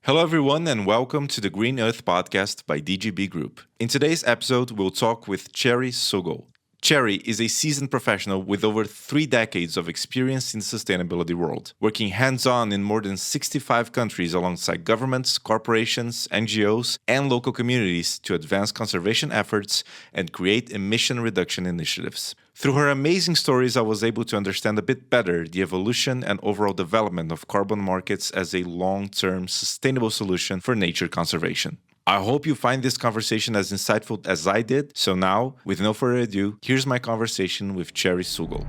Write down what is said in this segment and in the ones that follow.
Hello, everyone, and welcome to the Green Earth podcast by DGB Group. In today's episode, we'll talk with Cheri Sugal. Cheri is a seasoned professional with over 3 decades of experience in the sustainability world, working hands-on in more than 65 countries alongside governments, corporations, NGOs, and local communities to advance conservation efforts and create emission reduction initiatives. Through her amazing stories, I was able to understand a bit better the evolution and overall development of carbon markets as a long-term sustainable solution for nature conservation. I hope you find this conversation as insightful as I did. So now, with no further ado, here's my conversation with Cheri Sugal.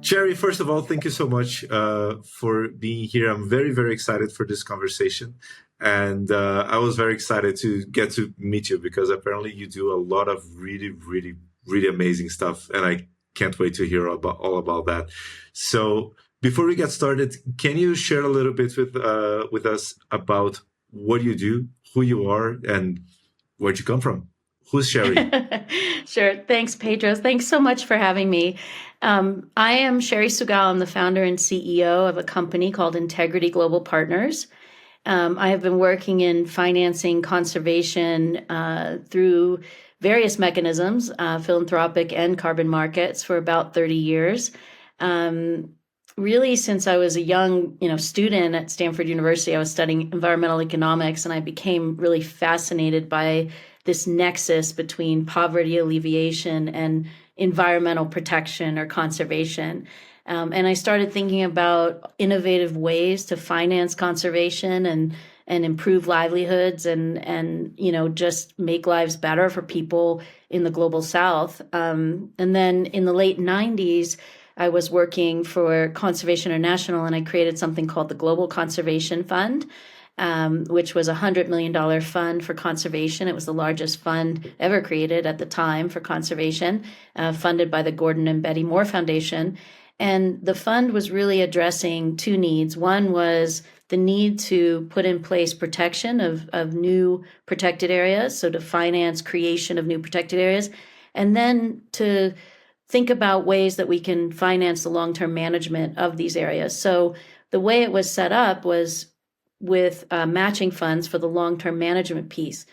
Cheri, first of all, thank you so much for being here. I'm very, very excited for this conversation. And I was very excited to get to meet you because apparently you do a lot of really, really, really amazing stuff. And I can't wait to hear all about that. So before we get started, can you share a little bit with us about what you do, who you are, and where'd you come from? Who's Cheri? Sure. Thanks, Pedro. Thanks so much for having me. I am Cheri Sugal. I'm the founder and CEO of a company called Integrity Global Partners. I have been working in financing conservation through various mechanisms, philanthropic and carbon markets, for about 30 years. Really, since I was a young, student at Stanford University, I was studying environmental economics, and I became really fascinated by this nexus between poverty alleviation and environmental protection or conservation. And I started thinking about innovative ways to finance conservation and improve livelihoods and just make lives better for people in the global South. And then in the late 90s, I was working for Conservation International, and I created something called the Global Conservation Fund, which was a $100 million fund for conservation. It was the largest fund ever created at the time for conservation, funded by the Gordon and Betty Moore Foundation. And the fund was really addressing 2 needs. One was the need to put in place protection of new protected areas, so to finance creation of new protected areas, and then to think about ways that we can finance the long-term management of these areas. So the way it was set up was with matching funds for the long-term management piece.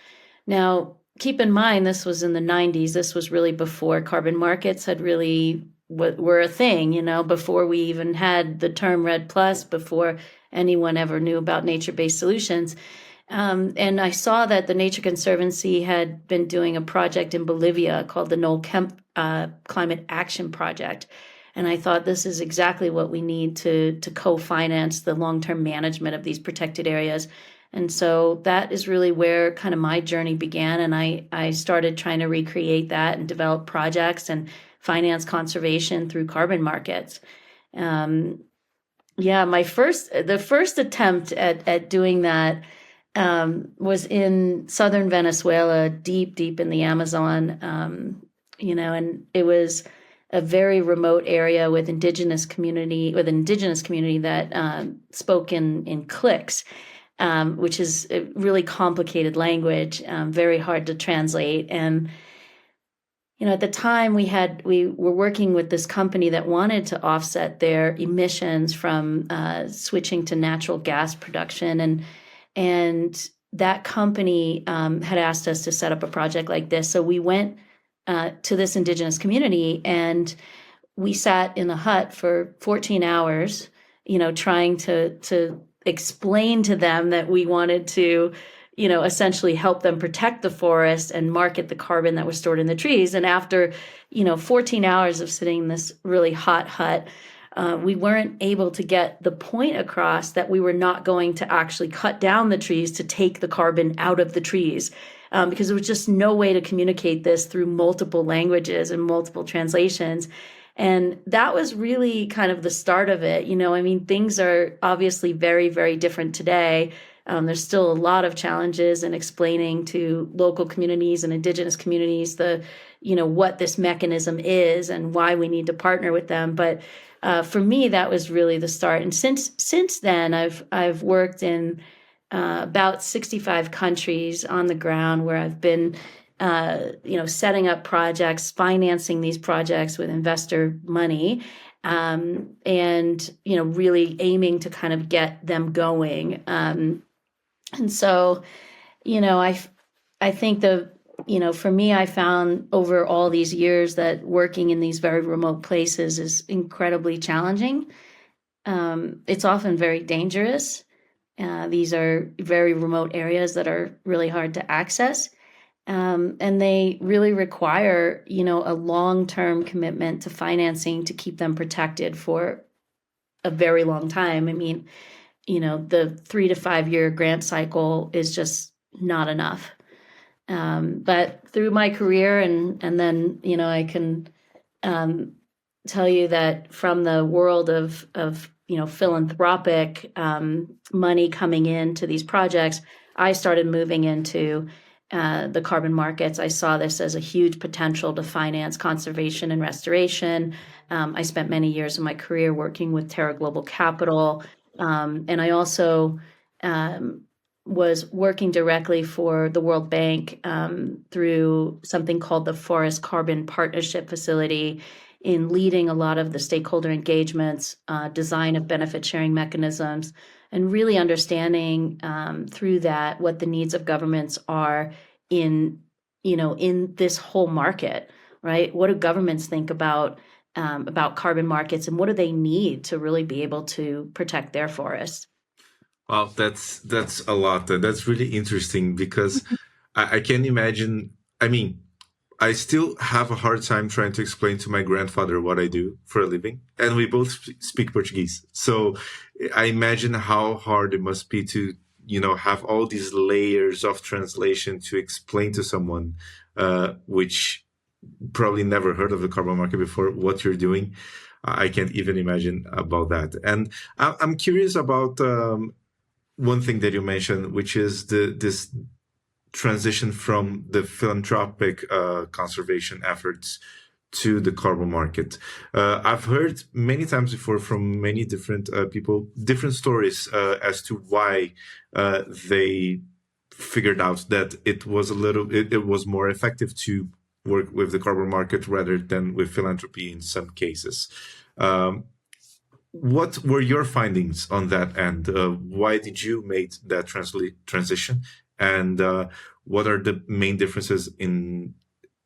Now, keep in mind, this was in the 90s. This was really before carbon markets had really were a thing, before we even had the term REDD+, before anyone ever knew about nature-based solutions. And I saw that the Nature Conservancy had been doing a project in Bolivia called the Noel Kemp Climate Action Project. And I thought this is exactly what we need to co-finance the long-term management of these protected areas. And so that is really where kind of my journey began. And I started trying to recreate that and develop projects and finance conservation through carbon markets. The first attempt at doing that was in southern Venezuela, deep in the Amazon, and it was a very remote area with indigenous community that spoke in cliques, which is a really complicated language, very hard to translate. And at the time we were working with this company that wanted to offset their emissions from switching to natural gas production, and that company had asked us to set up a project like this. So we went to this indigenous community, and we sat in a hut for 14 hours, trying to explain to them that we wanted to, essentially help them protect the forest and market the carbon that was stored in the trees. And after, 14 hours of sitting in this really hot hut, we weren't able to get the point across that we were not going to actually cut down the trees to take the carbon out of the trees. Because there was just no way to communicate this through multiple languages and multiple translations. And that was really kind of the start of it. Things are obviously very, very different today. There's still a lot of challenges in explaining to local communities and indigenous communities what this mechanism is and why we need to partner with them. But for me, that was really the start. And since then, I've worked in about 65 countries on the ground, where I've been setting up projects, financing these projects with investor money, and really aiming to kind of get them going. And so, I think for me, I found over all these years that working in these very remote places is incredibly challenging. It's often very dangerous. These are very remote areas that are really hard to access. And they really require, a long-term commitment to financing to keep them protected for a very long time. I mean, the 3 to 5 year grant cycle is just not enough. But through my career and then, I can tell you that from the world of philanthropic money coming into these projects, I started moving into the carbon markets. I saw this as a huge potential to finance conservation and restoration. I spent many years of my career working with Terra Global Capital, and I also was working directly for the World Bank through something called the Forest Carbon Partnership Facility, in leading a lot of the stakeholder engagements, design of benefit sharing mechanisms, and really understanding through that what the needs of governments are in this whole market, right? What do governments think about carbon markets, and what do they need to really be able to protect their forests? Well, that's a lot. That's really interesting because I can imagine. I mean, I still have a hard time trying to explain to my grandfather what I do for a living, and we both speak Portuguese. So I imagine how hard it must be to, have all these layers of translation to explain to someone, which probably never heard of the carbon market before, what you're doing. I can't even imagine about that. And I'm curious about one thing that you mentioned, which is this transition from the philanthropic conservation efforts to the carbon market. I've heard many times before from many different people, different stories as to why they figured out that it was more effective to work with the carbon market rather than with philanthropy in some cases. What were your findings on that end? Why did you make that transition? And what are the main differences in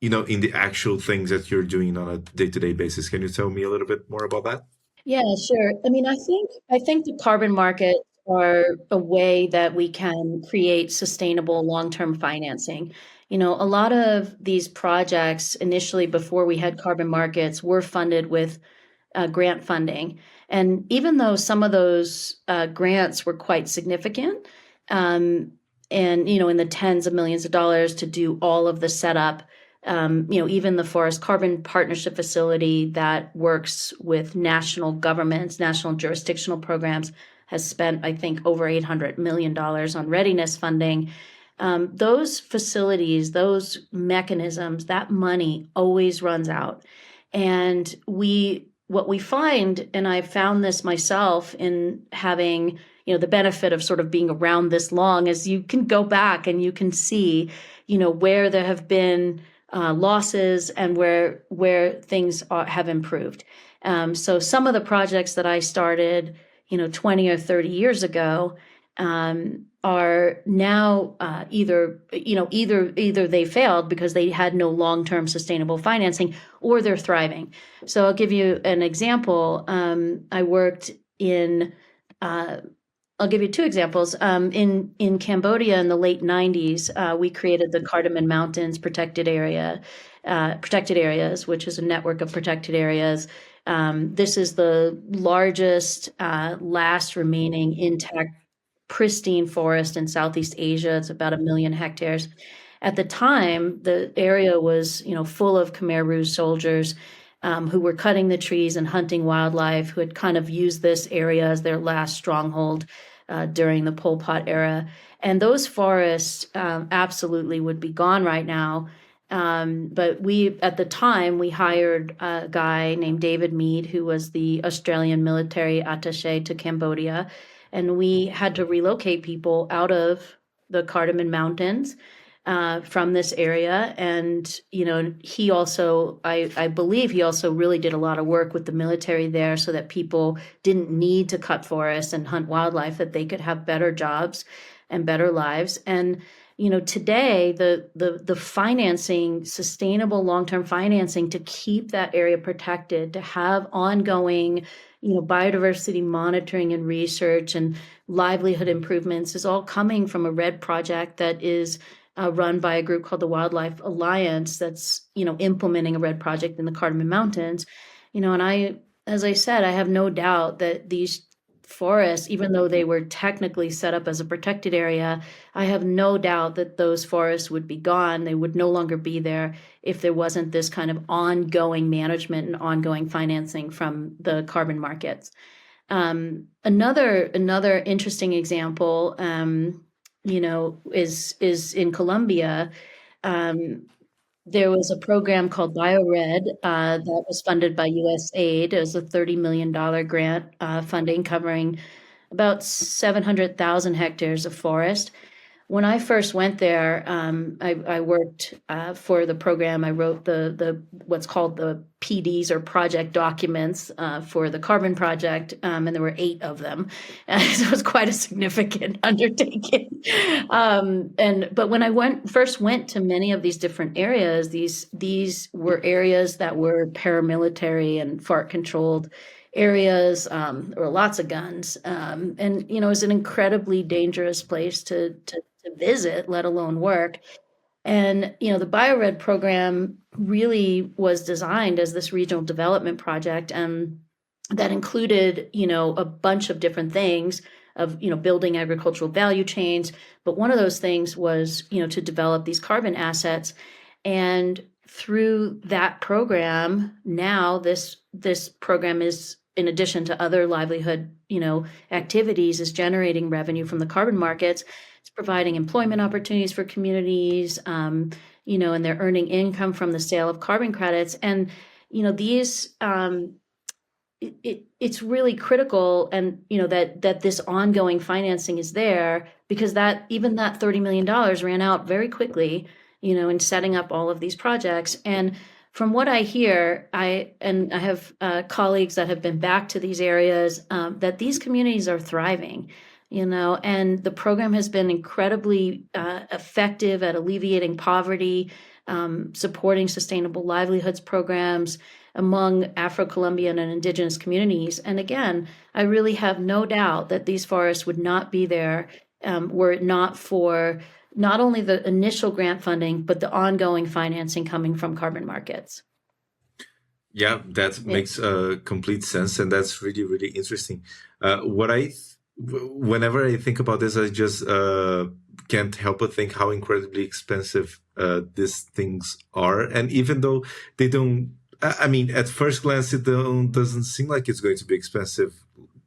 the actual things that you're doing on a day-to-day basis? Can you tell me a little bit more about that? Yeah, sure. I mean, I think the carbon markets are a way that we can create sustainable long-term financing. A lot of these projects initially, before we had carbon markets, were funded with grant funding. And even though some of those grants were quite significant, and in the tens of millions of dollars to do all of the setup, even the Forest Carbon Partnership Facility that works with national governments, national jurisdictional programs, has spent, I think, over $800 million on readiness funding. Those facilities, those mechanisms, that money always runs out. And what we find, and I found this myself in having the benefit of sort of being around this long, is you can go back and you can see where there have been losses and where things have improved. So some of the projects that I started 20 or 30 years ago are now either they failed because they had no long-term sustainable financing, or they're thriving. So I'll give you an example. I'll give you two examples. In Cambodia in the late 90s, we created the Cardamom Mountains protected areas, which is a network of protected areas. This is the largest, last remaining intact, pristine forest in Southeast Asia. It's about 1 million hectares. At the time, the area was, full of Khmer Rouge soldiers who were cutting the trees and hunting wildlife, who had kind of used this area as their last stronghold during the Pol Pot era. And those forests absolutely would be gone right now. But at the time, we hired a guy named David Mead, who was the Australian military attaché to Cambodia. And we had to relocate people out of the Cardamom Mountains from this area. And, he also, I believe he also really did a lot of work with the military there so that people didn't need to cut forests and hunt wildlife, that they could have better jobs and better lives. And, today the financing, sustainable long-term financing to keep that area protected, to have ongoing, biodiversity monitoring and research and livelihood improvements is all coming from a RED project that is run by a group called the Wildlife Alliance that's, implementing a RED project in the Cardamom Mountains. And as I said, I have no doubt that these forests, even though they were technically set up as a protected area, I have no doubt that those forests would be gone. They would no longer be there if there wasn't this kind of ongoing management and ongoing financing from the carbon markets. Another interesting example, is in Colombia. There was a program called BioRed that was funded by USAID. It was a $30 million grant funding covering about 700,000 hectares of forest. When I first went there, I worked for the program. I wrote the what's called the PDs, or project documents, for the carbon project, and there were 8 of them. So it was quite a significant undertaking. But when I first went to many of these different areas, these were areas that were paramilitary and FARC controlled areas. There were lots of guns, and it was an incredibly dangerous place to visit, let alone work. And the BioRed program really was designed as this regional development project, that included a bunch of different things of building agricultural value chains. But one of those things was to develop these carbon assets. And through that program, now this program is, in addition to other livelihood activities, is generating revenue from the carbon markets. It's providing employment opportunities for communities, and they're earning income from the sale of carbon credits. And these it's really critical, and that this ongoing financing is there, because that $30 million ran out very quickly, in setting up all of these projects. And from what I hear, I have colleagues that have been back to these areas, that these communities are thriving, and the program has been incredibly effective at alleviating poverty, supporting sustainable livelihoods programs among Afro-Colombian and indigenous communities. And again, I really have no doubt that these forests would not be there were it not for not only the initial grant funding, but the ongoing financing coming from carbon markets. Yeah, that makes complete sense. And that's really, really interesting. Whenever I think about this, I just can't help but think how incredibly expensive these things are. And even though they don't, at first glance, it doesn't seem like it's going to be expensive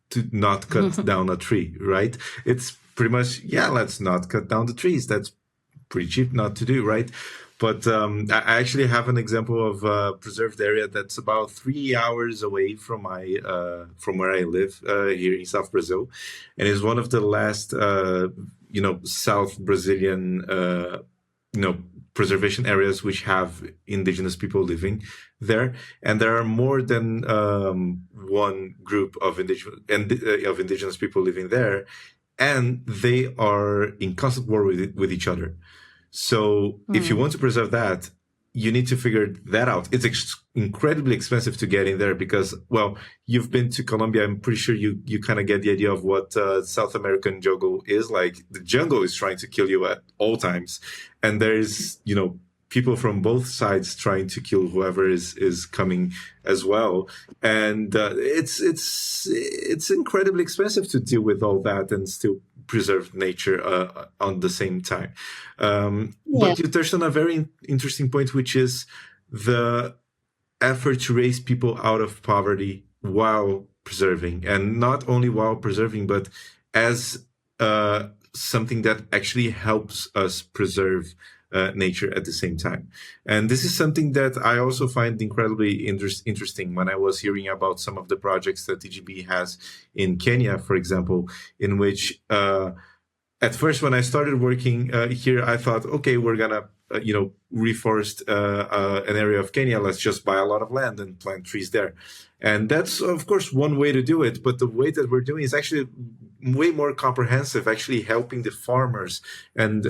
to not cut down a tree, right? It's pretty much, let's not cut down the trees. That's pretty cheap not to do, right? But I actually have an example of a preserved area that's about 3 hours away from from where I live here in South Brazil, and is one of the last South Brazilian preservation areas which have indigenous people living there. And there are more than one group of indigenous people living there, and they are in constant war with each other. So if you want to preserve that, you need to figure that out. It's incredibly expensive to get in there because, well, you've been to Colombia. I'm pretty sure you kind of get the idea of what South American jungle is like. The jungle is trying to kill you at all times. And there's, people from both sides trying to kill whoever is coming as well. And it's incredibly expensive to deal with all that and still preserve nature on the same time. But you touched on a very interesting point, which is the effort to raise people out of poverty while preserving, and not only while preserving, but as something that actually helps us preserve nature at the same time. And this is something that I also find incredibly interesting when I was hearing about some of the projects that DGB has in Kenya, for example, in which at first, when I started working here, I thought, okay, we're gonna, reforest an area of Kenya. Let's just buy a lot of land and plant trees there. And that's, of course, one way to do it. But the way that we're doing is actually way more comprehensive, actually helping the farmers and,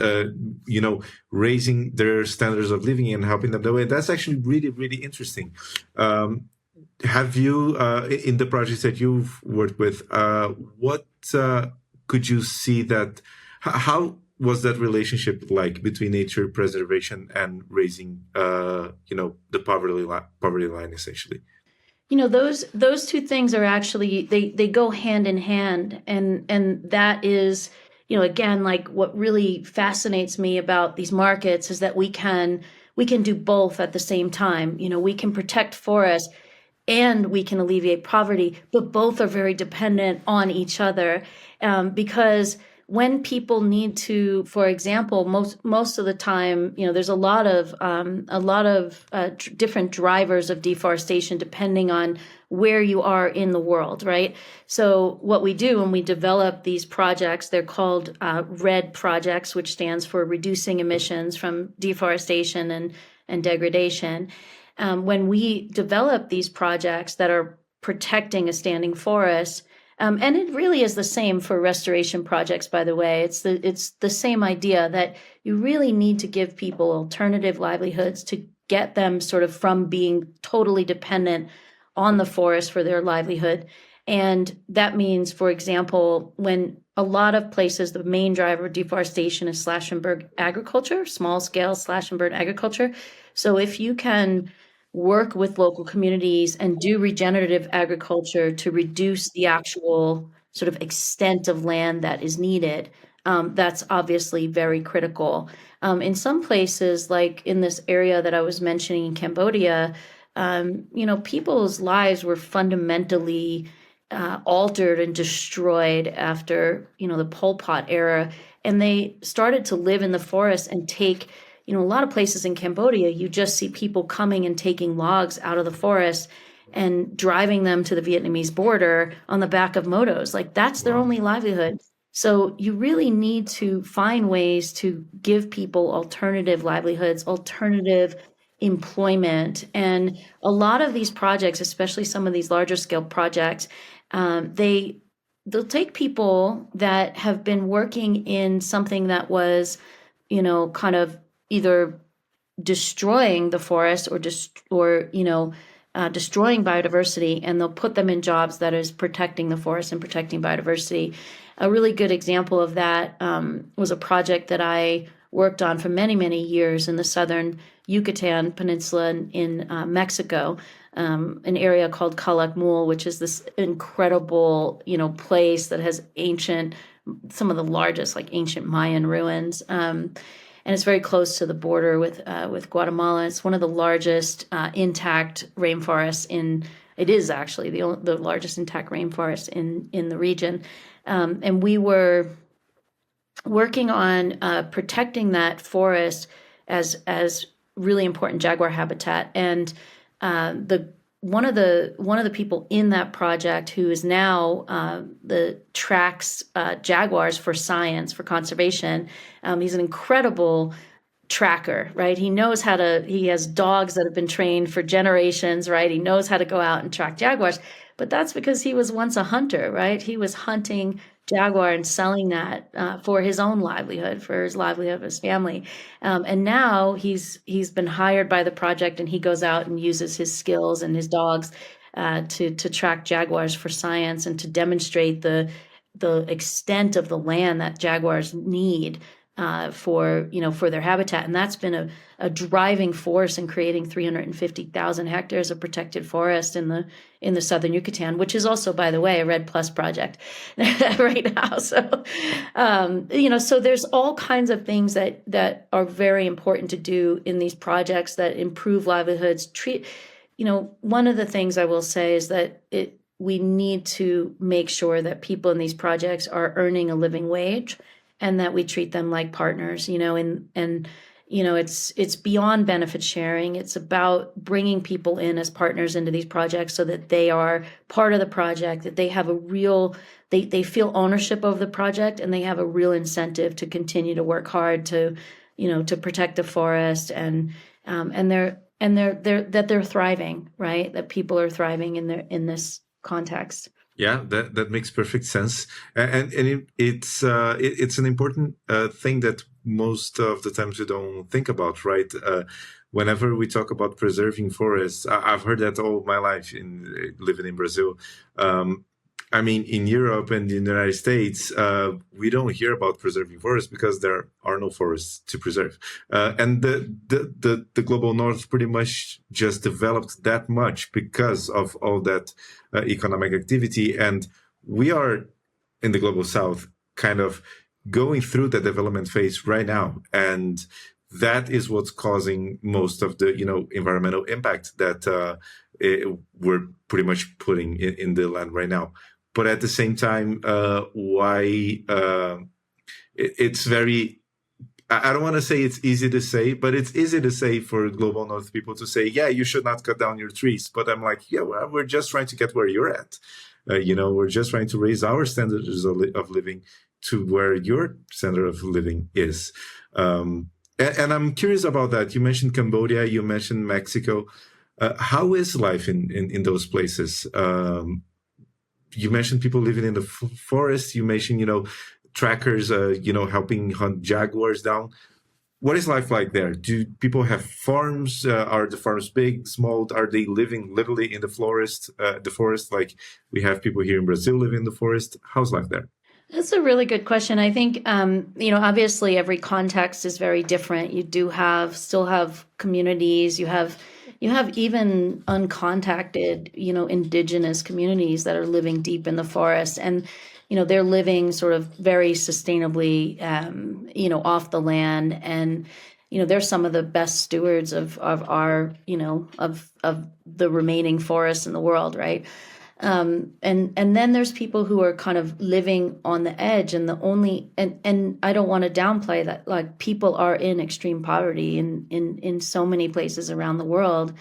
raising their standards of living and helping them that way. That's actually really, really interesting. Have you, in the projects that you've worked with, what could you see that, how was that relationship like between nature preservation and raising, the poverty line, essentially? Those two things are actually they go hand in hand, and that is, again, like what really fascinates me about these markets is that we can do both at the same time. We can protect forests and we can alleviate poverty, but both are very dependent on each other, because when people need to, for example, most of the time, there's a lot of different drivers of deforestation depending on where you are in the world, right? So what we do when we develop these projects, they're called RED projects, which stands for reducing emissions from deforestation and degradation. When we develop these projects that are protecting a standing forest, and it really is the same for restoration projects, by the way. It's the same idea that you really need to give people alternative livelihoods to get them sort of from being totally dependent on the forest for their livelihood. And that means, for example, when a lot of places, the main driver of deforestation is slash and burn agriculture, small scale slash and burn agriculture. So if you can work with local communities and do regenerative agriculture to reduce the actual sort of extent of land that is needed, that's obviously very critical. In some places, like in this area that I was mentioning in Cambodia, people's lives were fundamentally altered and destroyed after, the Pol Pot era, and they started to live in the forest and take a lot of places in Cambodia, you just see people coming and taking logs out of the forest and driving them to the Vietnamese border on the back of motos. Like that's their only livelihood. So you really need to find ways to give people alternative livelihoods, alternative employment. And a lot of these projects, especially some of these larger scale projects, they'll take people that have been working in something that was, kind of either destroying the forest or destroying biodiversity, and they'll put them in jobs that is protecting the forest and protecting biodiversity. A really good example of that was a project that I worked on for many, many years in the southern Yucatan Peninsula in Mexico, an area called Calakmul, which is this incredible, place that has some of the largest, like ancient Mayan ruins. And it's very close to the border with Guatemala. It's one of the largest intact rainforests it is actually the largest intact rainforest in the region. And we were working on protecting that forest as really important jaguar habitat. And one of the people in that project, who is now tracks jaguars for science, for conservation, he's an incredible tracker, right? He has dogs that have been trained for generations, right? He knows how to go out and track jaguars, but that's because he was once a hunter, right? He was hunting jaguar and selling that for his own livelihood, for his livelihood of his family. And now he's been hired by the project, and he goes out and uses his skills and his dogs to track jaguars for science and to demonstrate the extent of the land that jaguars need for their habitat. And that's been a driving force in creating 350,000 hectares of protected forest in the southern Yucatan, which is also, by the way, a RED Plus project right now. So, so there's all kinds of things that are very important to do in these projects that improve livelihoods. One of the things I will say is that we need to make sure that people in these projects are earning a living wage, and that we treat them like partners, and it's beyond benefit sharing. It's about bringing people in as partners into these projects so that they are part of the project, that they have they feel ownership of the project, and they have a real incentive to continue to work hard to, to protect the forest, they're thriving, right? That people are thriving in this context. Yeah, that makes perfect sense, and it's an important thing that most of the times we don't think about, right? Whenever we talk about preserving forests, I've heard that all my life in living in Brazil. I mean, in Europe and in the United States, we don't hear about preserving forests because there are no forests to preserve. And the global north pretty much just developed that much because of all that economic activity. And we are in the global south kind of going through the development phase right now. And that is what's causing most of the, environmental impact that we're pretty much putting in the land right now. But at the same time, it's very, I don't want to say it's easy to say, but it's easy to say for global north people to say, yeah, you should not cut down your trees. But I'm like, yeah, well, we're just trying to get where you're at. We're just trying to raise our standards of living to where your standard of living is. And I'm curious about that. You mentioned Cambodia, you mentioned Mexico. How is life in those places? You mentioned people living in the forest. You mentioned, trackers, helping hunt jaguars down. What is life like there? Do people have farms? Are the farms big, small? Are they living literally in the forest? Like we have people here in Brazil living in the forest. How's life there? That's a really good question. I think, obviously every context is very different. You do still have communities. You have even uncontacted, indigenous communities that are living deep in the forest, and, they're living sort of very sustainably, off the land. And, they're some of the best stewards of our, of the remaining forests in the world, right? And then there's people who are kind of living on the edge, and and I don't want to downplay that, like, people are in extreme poverty in so many places around the world.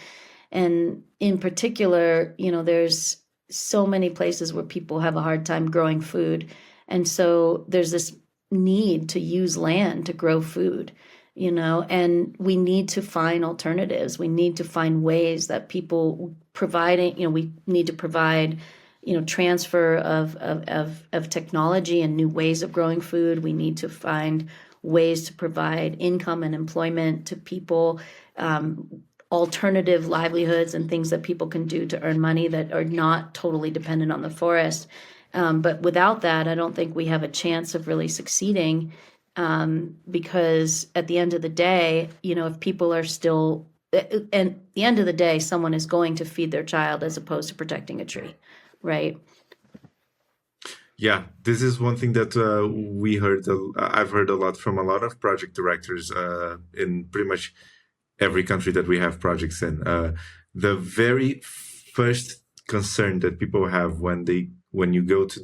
And in particular, there's so many places where people have a hard time growing food. And so there's this need to use land to grow food, and we need to find alternatives. We need to find ways that people providing, we need to provide, transfer of technology and new ways of growing food. We need to find ways to provide income and employment to people, alternative livelihoods and things that people can do to earn money that are not totally dependent on the forest. But without that, I don't think we have a chance of really succeeding. Because at the end of the day, if people are still, and at the end of the day, someone is going to feed their child as opposed to protecting a tree, right? Yeah, this is one thing that I've heard a lot from a lot of project directors in pretty much every country that we have projects in. The very first concern that people have when you go to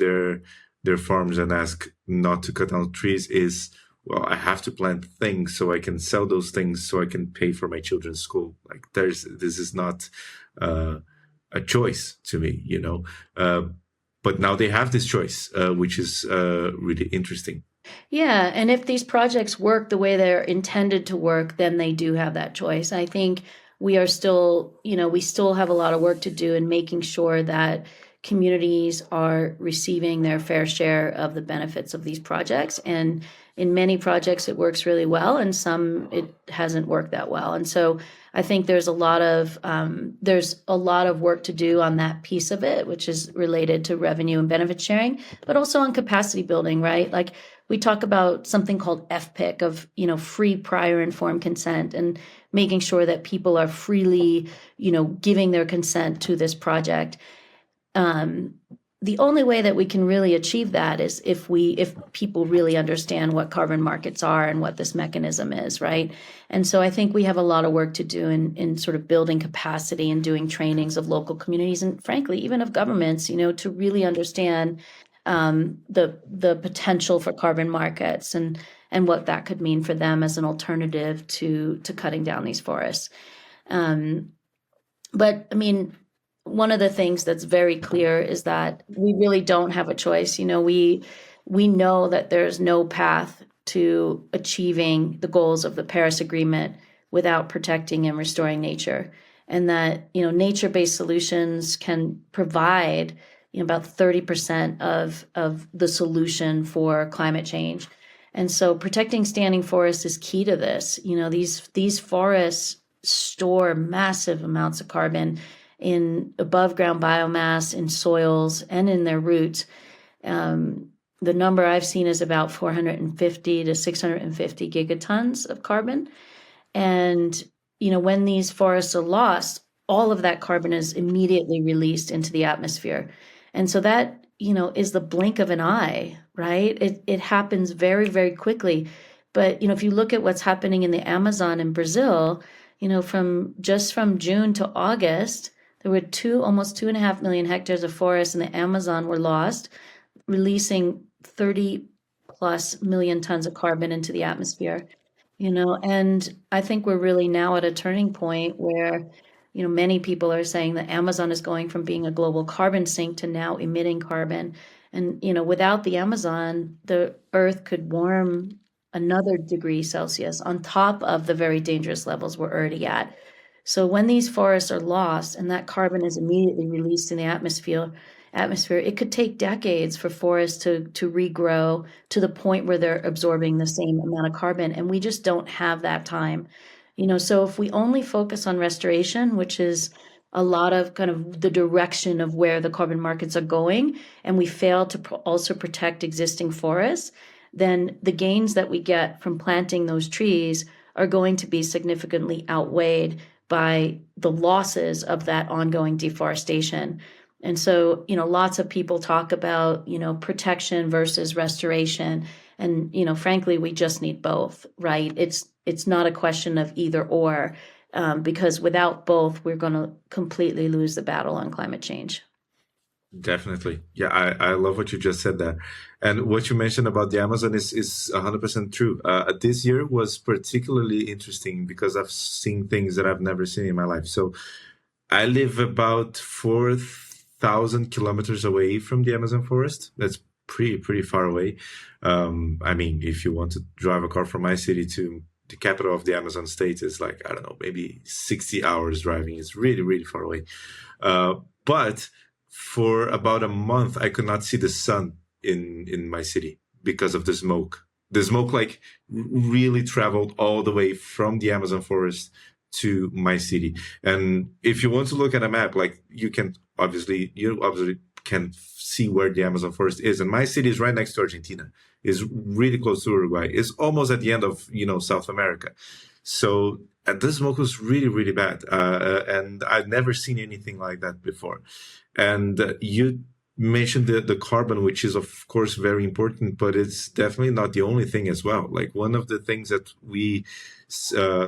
their farms and ask not to cut down trees is, well, I have to plant things so I can sell those things so I can pay for my children's school. Like this is not a choice to me, but now they have this choice, which is really interesting. Yeah, and if these projects work the way they're intended to work, then they do have that choice. I think we are still, we still have a lot of work to do in making sure that communities are receiving their fair share of the benefits of these projects. And in many projects, it works really well, and some it hasn't worked that well. And so I think there's a lot of work to do on that piece of it, which is related to revenue and benefit sharing, but also on capacity building, right? Like we talk about something called FPIC of, free prior informed consent, and making sure that people are freely, giving their consent to this project. The only way that we can really achieve that is if people really understand what carbon markets are and what this mechanism is, right? And so I think we have a lot of work to do in sort of building capacity and doing trainings of local communities and frankly, even of governments, to really understand the potential for carbon markets. And and what that could mean for them as an alternative to cutting down these forests. But I mean, one of the things that's very clear is that we really don't have a choice. We know that there's no path to achieving the goals of the Paris Agreement without protecting and restoring nature, and that nature-based solutions can provide about 30% of the solution for climate change. And so protecting standing forests is key to this. These forests store massive amounts of carbon in above ground biomass, in soils, and in their roots. The number I've seen is about 450 to 650 gigatons of carbon. And, when these forests are lost, all of that carbon is immediately released into the atmosphere. And so that, is the blink of an eye, right? It happens very, very quickly. But, if you look at what's happening in the Amazon in Brazil, from June to August, there were almost 2.5 million hectares of forest in the Amazon were lost, releasing 30 plus million tons of carbon into the atmosphere. And I think we're really now at a turning point where, many people are saying that Amazon is going from being a global carbon sink to now emitting carbon. And, without the Amazon, the Earth could warm another degree Celsius on top of the very dangerous levels we're already at. So when these forests are lost and that carbon is immediately released in the atmosphere, it could take decades for forests to regrow to the point where they're absorbing the same amount of carbon. And we just don't have that time. So if we only focus on restoration, which is a lot of kind of the direction of where the carbon markets are going, and we fail to also protect existing forests, then the gains that we get from planting those trees are going to be significantly outweighed by the losses of that ongoing deforestation. And so, lots of people talk about, protection versus restoration. And, frankly, we just need both, right? It's not a question of either or, because without both, we're going to completely lose the battle on climate change. Definitely. Yeah, I love what you just said there. And what you mentioned about the Amazon is 100% true. This year was particularly interesting because I've seen things that I've never seen in my life. So I live about 4,000 kilometers away from the Amazon forest. That's pretty far away. I mean, if you want to drive a car from my city to the capital of the Amazon state, is like, I don't know, maybe 60 hours driving. It's really, really far away. But for about a month, I could not see the sun in my city because of the smoke. The smoke really traveled all the way from the Amazon forest to my city. And if you want to look at a map, you obviously can see where the Amazon forest is. And my city is right next to Argentina, is really close to Uruguay, is almost at the end of, South America. So the smoke was really, really bad. And I've never seen anything like that before. And you mentioned the carbon, which is, of course, very important, but it's definitely not the only thing as well. One of the things that we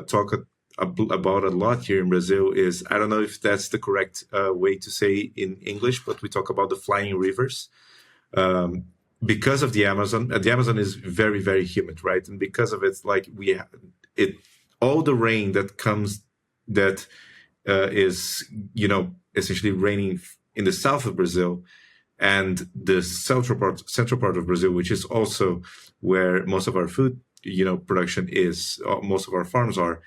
talk about a lot here in Brazil is, I don't know if that's the correct way to say in English, but we talk about the flying rivers. Because of the Amazon is very, very humid, right? And because of it, all the rain that comes, that is, essentially raining in the south of Brazil and the central part of Brazil, which is also where most of our food, production is, most of our farms are.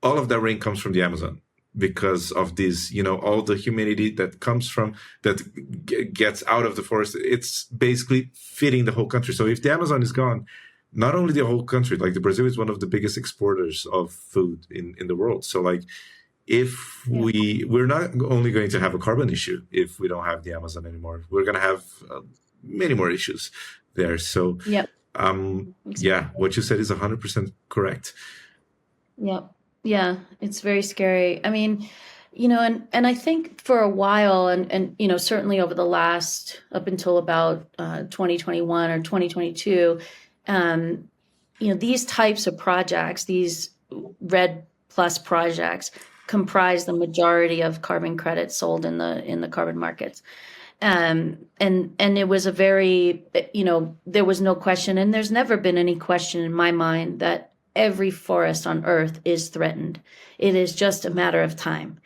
All of that rain comes from the Amazon because of this, all the humidity that comes from, that gets out of the forest. It's basically feeding the whole country. So if the Amazon is gone, not only the whole country, the Brazil is one of the biggest exporters of food in the world. So if we're not only going to have a carbon issue if we don't have the Amazon anymore, we're going to have many more issues there. So, what you said is 100% correct. Yep. Yeah, it's very scary. I mean, and I think for a while, and certainly over the last, up until about 2021 or 2022, these types of projects, these REDD+ projects, comprise the majority of carbon credits sold in the carbon markets. And it was a very, there was no question, and there's never been any question in my mind that every forest on Earth is threatened. It is just a matter of time.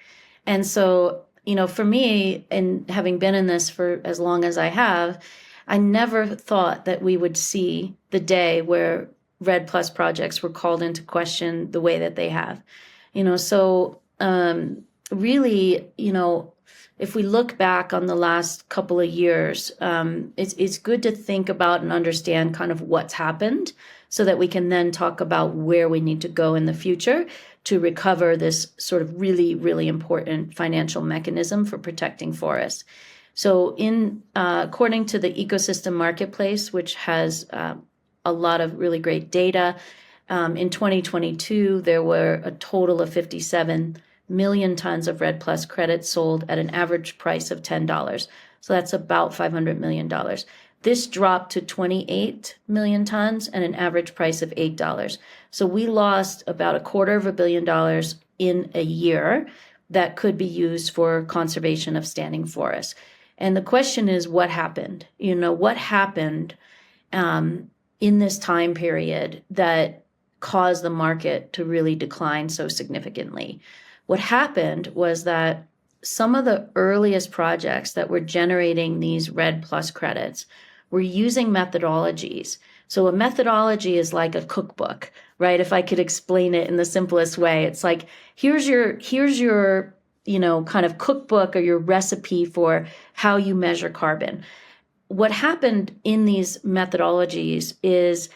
And so, for me, and having been in this for as long as I have, I never thought that we would see the day where REDD+ projects were called into question the way that they have. So really, if we look back on the last couple of years, it's good to think about and understand kind of what's happened so that we can then talk about where we need to go in the future to recover this sort of really, really important financial mechanism for protecting forests. So according to the Ecosystem Marketplace, which has a lot of really great data, in 2022, there were a total of 57 million tons of REDD+ credits sold at an average price of $10. So that's about $500 million. This dropped to 28 million tons and an average price of $8. So we lost about $250 million in a year that could be used for conservation of standing forests. And the question is, what happened? What happened in this time period that caused the market to really decline so significantly? What happened was that some of the earliest projects that were generating these REDD+ credits were using methodologies. So a methodology is like a cookbook, right? If I could explain it in the simplest way, it's like, here's your kind of cookbook or your recipe for how you measure carbon. What happened in these methodologies is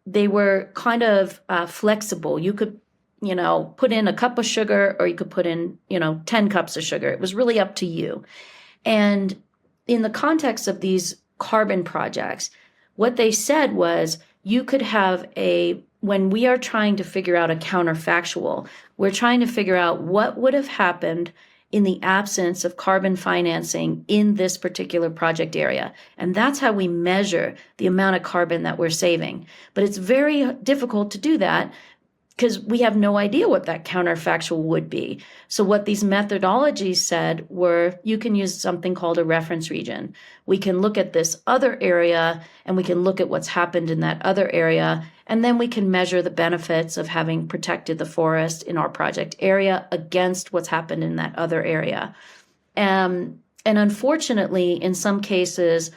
they were kind of flexible. You could put in a cup of sugar, or you could put in, 10 cups of sugar. It was really up to you. And in the context of these carbon projects, what they said was you could have when we are trying to figure out a counterfactual, we're trying to figure out what would have happened in the absence of carbon financing in this particular project area. And that's how we measure the amount of carbon that we're saving. But it's very difficult to do that because we have no idea what that counterfactual would be. So what these methodologies said were, you can use something called a reference region. We can look at this other area and we can look at what's happened in that other area, and then we can measure the benefits of having protected the forest in our project area against what's happened in that other area. And unfortunately, in some cases,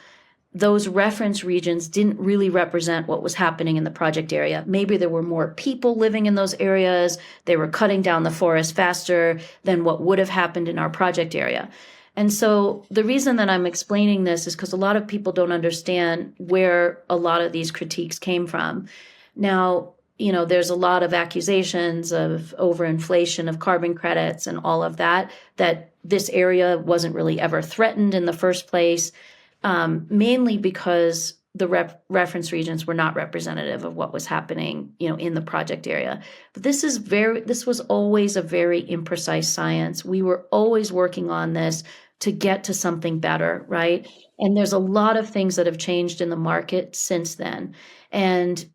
those reference regions didn't really represent what was happening in the project area. Maybe there were more people living in those areas. They were cutting down the forest faster than what would have happened in our project area. And so the reason that I'm explaining this is because a lot of people don't understand where a lot of these critiques came from. Now, there's a lot of accusations of overinflation of carbon credits and all of that this area wasn't really ever threatened in the first place. Mainly because the reference regions were not representative of what was happening, in the project area. But this was always a very imprecise science. We were always working on this to get to something better, right? And there's a lot of things that have changed in the market since then. And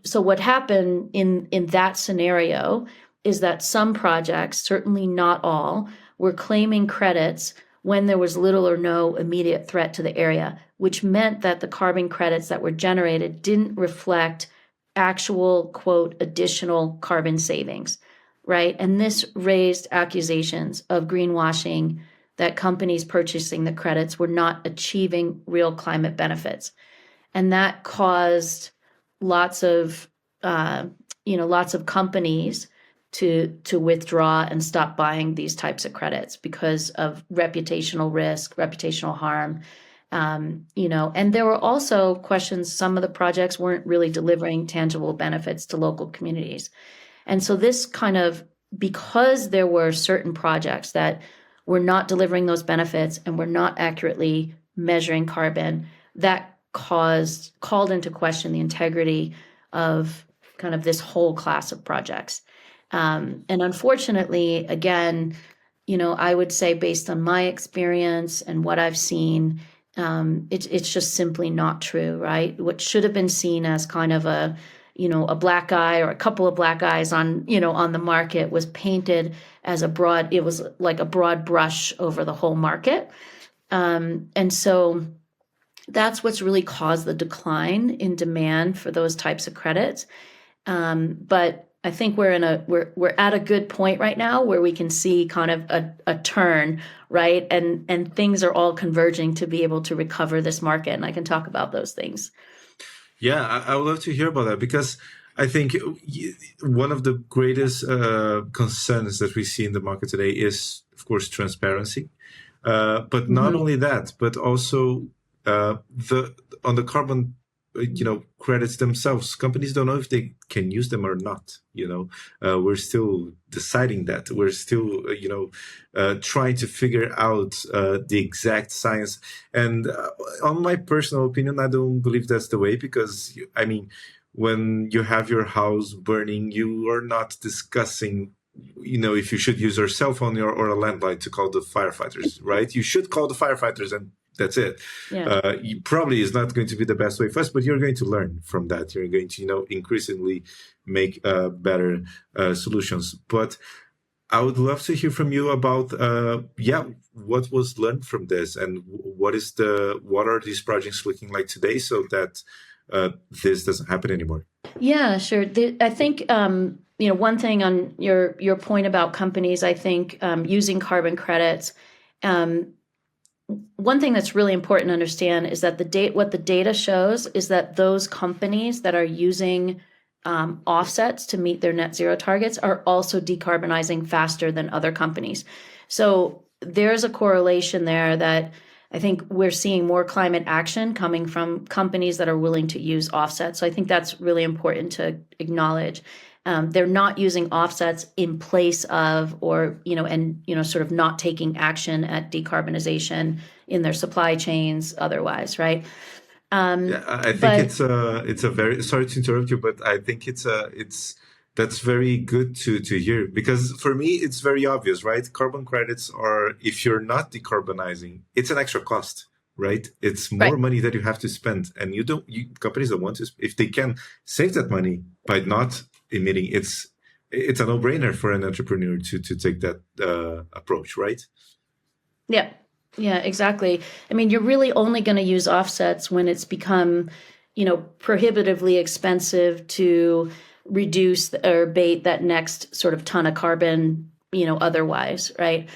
so what happened in that scenario is that some projects, certainly not all, were claiming credits when there was little or no immediate threat to the area, which meant that the carbon credits that were generated didn't reflect actual, quote, additional carbon savings, right? And this raised accusations of greenwashing, that companies purchasing the credits were not achieving real climate benefits. And that caused lots of companies to withdraw and stop buying these types of credits because of reputational risk, reputational harm. And there were also questions, some of the projects weren't really delivering tangible benefits to local communities. And so this kind of, because there were certain projects that were not delivering those benefits and were not accurately measuring carbon, that called into question the integrity of kind of this whole class of projects. And unfortunately, again, I would say based on my experience and what I've seen, it's just simply not true, right? What should have been seen as kind of a black eye or a couple of black eyes on the market was painted as it was like a broad brush over the whole market. And so that's what's really caused the decline in demand for those types of credits. But I think we're at a good point right now where we can see kind of a turn, right? And things are all converging to be able to recover this market. And I can talk about those things. Yeah, I would love to hear about that because I think one of the greatest concerns that we see in the market today is, of course, transparency. But not Mm-hmm. only that, but also the on the carbon, credits themselves. Companies don't know if they can use them or not. We're still deciding that. We're still, trying to figure out the exact science. And on my personal opinion, I don't believe that's the way because, I mean, when you have your house burning, you are not discussing if you should use your cell phone or a landline to call the firefighters, right? You should call the firefighters and that's it. Yeah. You probably is not going to be the best way first, but you're going to learn from that. You're going to, increasingly make better solutions. But I would love to hear from you about, what was learned from this and what are these projects looking like today so that this doesn't happen anymore. Yeah, sure. I think one thing on your point about companies, I think using carbon credits. One thing that's really important to understand is that what the data shows is that those companies that are using offsets to meet their net zero targets are also decarbonizing faster than other companies. So there's a correlation there that I think we're seeing more climate action coming from companies that are willing to use offsets. So I think that's really important to acknowledge. They're not using offsets in place of, or sort of not taking action at decarbonization in their supply chains otherwise, right? Yeah, I think it's a very, sorry to interrupt you, but I think that's very good to hear because for me it's very obvious, right? Carbon credits are, if you're not decarbonizing, it's an extra cost, right? It's more Right. money that you have to spend, and companies don't want to. If they can save that money by not emitting, it's a no-brainer for an entrepreneur to take that approach, right? Yeah. Yeah, exactly. I mean, you're really only going to use offsets when it's become, prohibitively expensive to reduce or abate that next sort of ton of carbon, otherwise, right?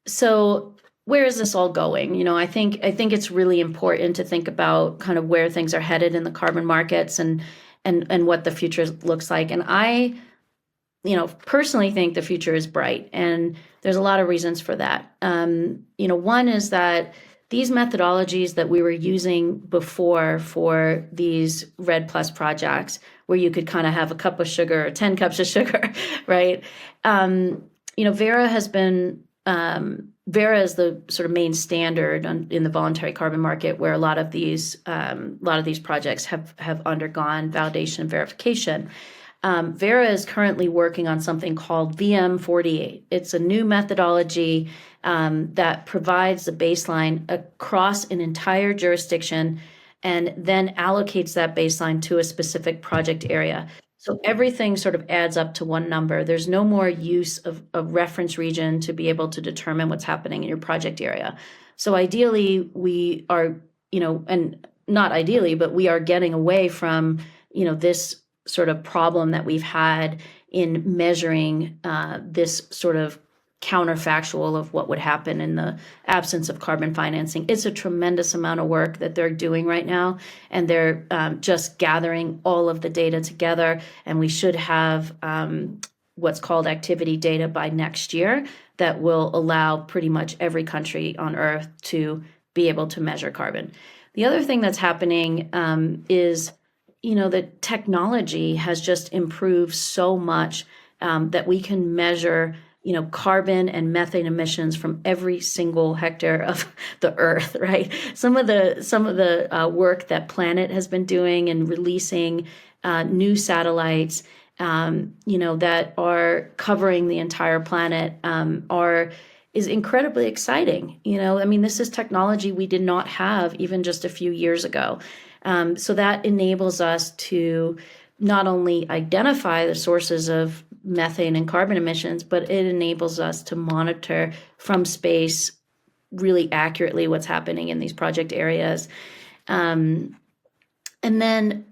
So where is this all going? I think it's really important to think about kind of where things are headed in the carbon markets and what the future looks like. And I personally think the future is bright, and there's a lot of reasons for that. One is that these methodologies that we were using before for these RED Plus projects, where you could kind of have a cup of sugar or 10 cups of sugar, right? Verra has been, Verra is the sort of main standard in the voluntary carbon market, where a lot of these projects have undergone validation and verification. Verra is currently working on something called VM48. It's a new methodology that provides a baseline across an entire jurisdiction and then allocates that baseline to a specific project area. So everything sort of adds up to one number. There's no more use of a reference region to be able to determine what's happening in your project area. So ideally, we are, and not ideally, but we are getting away from, this sort of problem that we've had in measuring this sort of counterfactual of what would happen in the absence of carbon financing. It's a tremendous amount of work that they're doing right now, and they're just gathering all of the data together, and we should have what's called activity data by next year that will allow pretty much every country on Earth to be able to measure carbon. The other thing that's happening is the technology has just improved so much that we can measure, carbon and methane emissions from every single hectare of the Earth, right? Some of the work that Planet has been doing and releasing new satellites, that are covering the entire planet, is incredibly exciting. This is technology we did not have even just a few years ago. So that enables us to not only identify the sources of methane and carbon emissions, but it enables us to monitor from space really accurately what's happening in these project areas. And then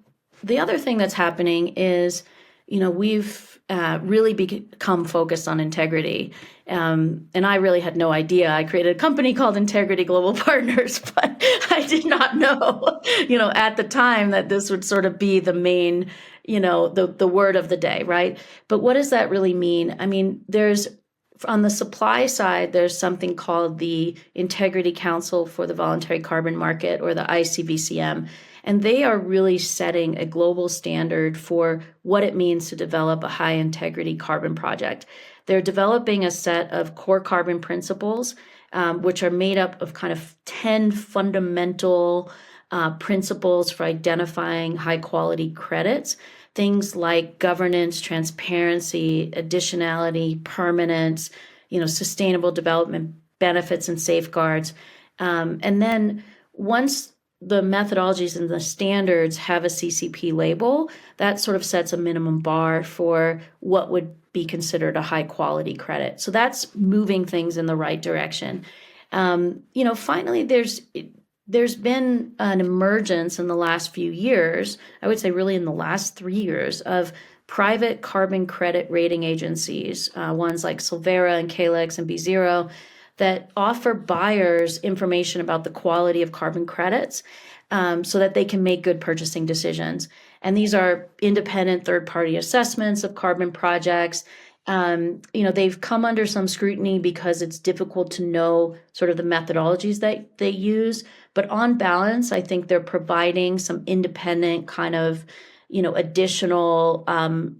the other thing that's happening is, we've really become focused on integrity. And I really had no idea. I created a company called Integrity Global Partners, but I did not know, at the time that this would sort of be the main, the word of the day, right? But what does that really mean? I mean, on the supply side, there's something called the Integrity Council for the Voluntary Carbon Market, or the ICVCM. And they are really setting a global standard for what it means to develop a high integrity carbon project. They're developing a set of core carbon principles, which are made up of kind of 10 fundamental principles for identifying high quality credits. Things like governance, transparency, additionality, permanence, sustainable development benefits and safeguards. And then once the methodologies and the standards have a CCP label, that sort of sets a minimum bar for what would be considered a high quality credit. So that's moving things in the right direction. Finally, there's been an emergence in the last few years, I would say really in the last 3 years, of private carbon credit rating agencies, ones like Solvera and Calyx and B0, that offer buyers information about the quality of carbon credits so that they can make good purchasing decisions. And these are independent third-party assessments of carbon projects. They've come under some scrutiny because it's difficult to know sort of the methodologies that they use. But on balance, I think they're providing some independent kind of additional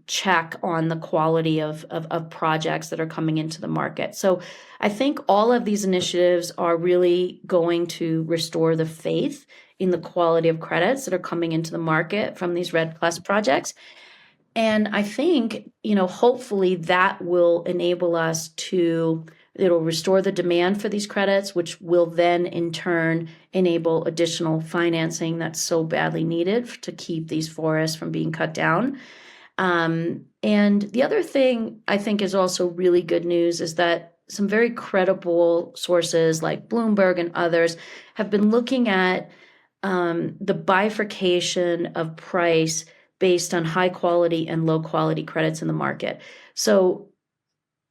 check on the quality of projects that are coming into the market. So I think all of these initiatives are really going to restore the faith in the quality of credits that are coming into the market from these REDD+ projects. And I think, hopefully that will enable us it'll restore the demand for these credits, which will then in turn enable additional financing that's so badly needed to keep these forests from being cut down. And the other thing I think is also really good news is that some very credible sources like Bloomberg and others have been looking at the bifurcation of price based on high quality and low quality credits in the market. So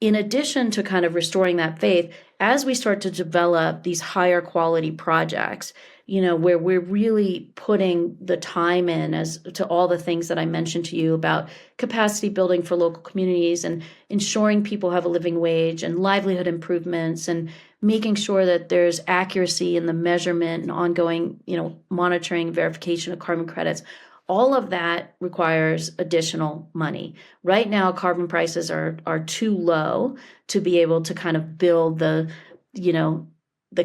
in addition to kind of restoring that faith, as we start to develop these higher quality projects, where we're really putting the time in as to all the things that I mentioned to you about capacity building for local communities and ensuring people have a living wage and livelihood improvements and making sure that there's accuracy in the measurement and ongoing, monitoring, verification of carbon credits. All of that requires additional money. Right now, carbon prices are too low to be able to kind of build the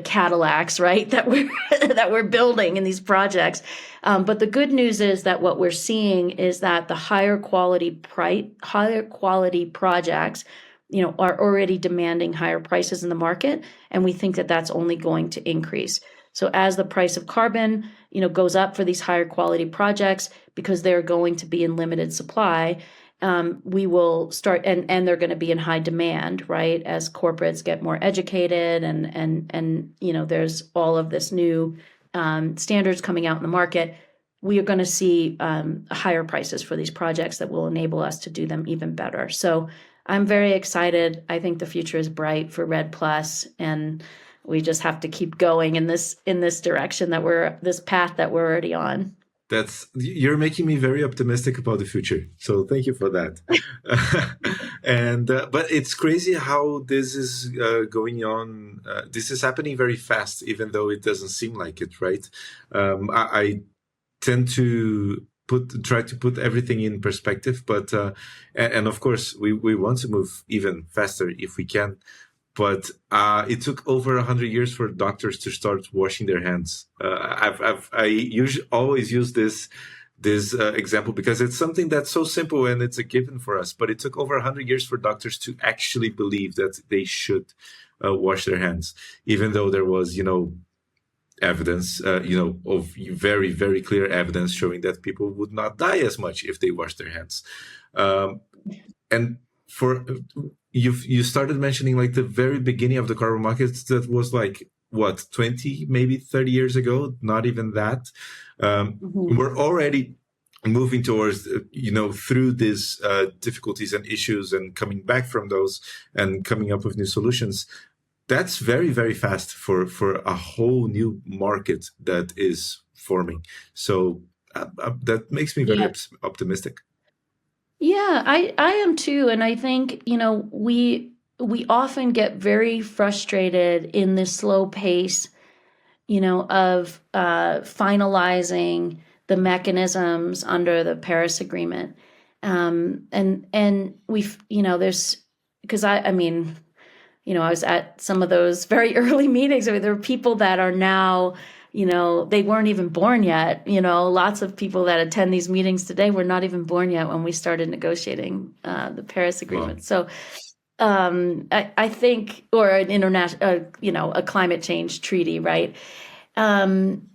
Cadillacs, right, that we're building in these projects. But the good news is that what we're seeing is that the higher quality projects, are already demanding higher prices in the market, and we think that that's only going to increase. So as the price of carbon, goes up for these higher quality projects because they're going to be in limited supply, we will start, and they're going to be in high demand, right? As corporates get more educated and there's all of this new standards coming out in the market, we are going to see higher prices for these projects that will enable us to do them even better. So I'm very excited. I think the future is bright for REDD+, and we just have to keep going in this direction this path that we're already on. You're making me very optimistic about the future. So thank you for that. But it's crazy how this is going on. This is happening very fast, even though it doesn't seem like it, right? I tend to try to put everything in perspective, but and of course we want to move even faster if we can. But it took over 100 years for doctors to start washing their hands. I always use this example because it's something that's so simple and it's a given for us. But it took over 100 years for doctors to actually believe that they should wash their hands, even though there was, evidence, of very, very clear evidence showing that people would not die as much if they wash their hands. And you started mentioning like the very beginning of the carbon markets, that was like what, 20, maybe 30 years ago, not even that. We're already moving towards, through these difficulties and issues and coming back from those and coming up with new solutions. That's very, very fast for a whole new market that is forming. So that makes me very optimistic. Yeah, I am too. And I think, we often get very frustrated in this slow pace, of finalizing the mechanisms under the Paris Agreement. And we've, there's, because I mean, I was at some of those very early meetings. I mean, there are people that are now, they weren't even born yet. Lots of people that attend these meetings today were not even born yet when we started negotiating the Paris Agreement. Wow. So I think, or an international, a climate change treaty, right? And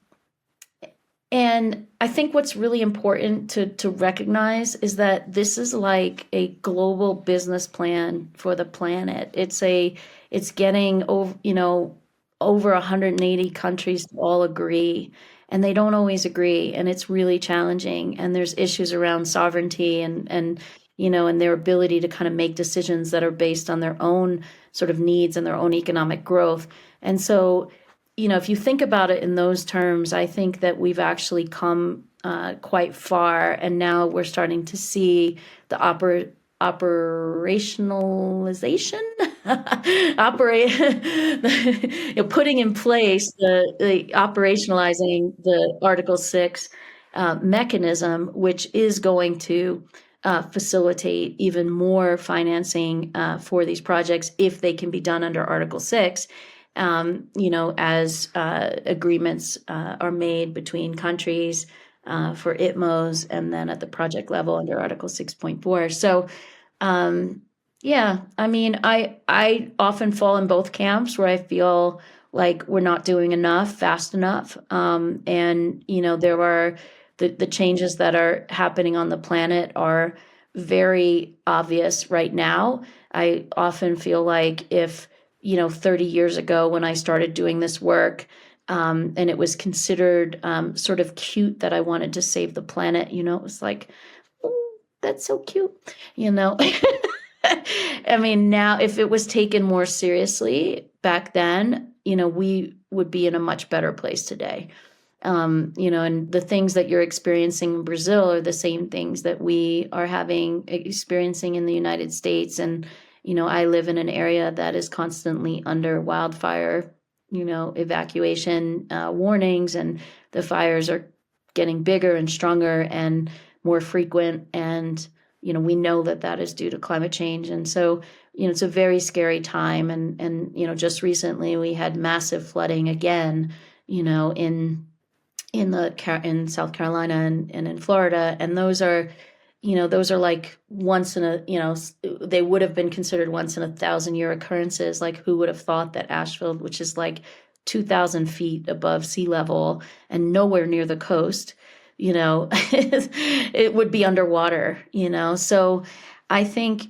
I think what's really important to recognize is that this is like a global business plan for the planet. It's getting over 180 countries to all agree, and they don't always agree, and it's really challenging. And there's issues around sovereignty and their ability to kind of make decisions that are based on their own sort of needs and their own economic growth. And so, if you think about it in those terms, I think that we've actually come quite far, and now we're starting to see the operationalization, putting in place the operationalizing the Article 6 mechanism, which is going to facilitate even more financing for these projects if they can be done under Article 6. As agreements are made between countries for ITMOs, and then at the project level under Article 6.4. So, I mean, I often fall in both camps where I feel like we're not doing enough fast enough. And, there are the changes that are happening on the planet are very obvious right now. I often feel like if 30 years ago when I started doing this work, and it was considered sort of cute that I wanted to save the planet, it was like, oh, that's so cute, I mean, now if it was taken more seriously back then, we would be in a much better place today. And the things that you're experiencing in Brazil are the same things that we are experiencing in the United States. And I live in an area that is constantly under wildfire, evacuation warnings, and the fires are getting bigger and stronger and more frequent. And, we know that is due to climate change. And so, it's a very scary time. And just recently we had massive flooding again, in South Carolina and in Florida. And those are like once in a, they would have been considered once in 1,000-year occurrences. Like, who would have thought that Asheville, which is like 2,000 feet above sea level and nowhere near the coast, it would be underwater, So I think,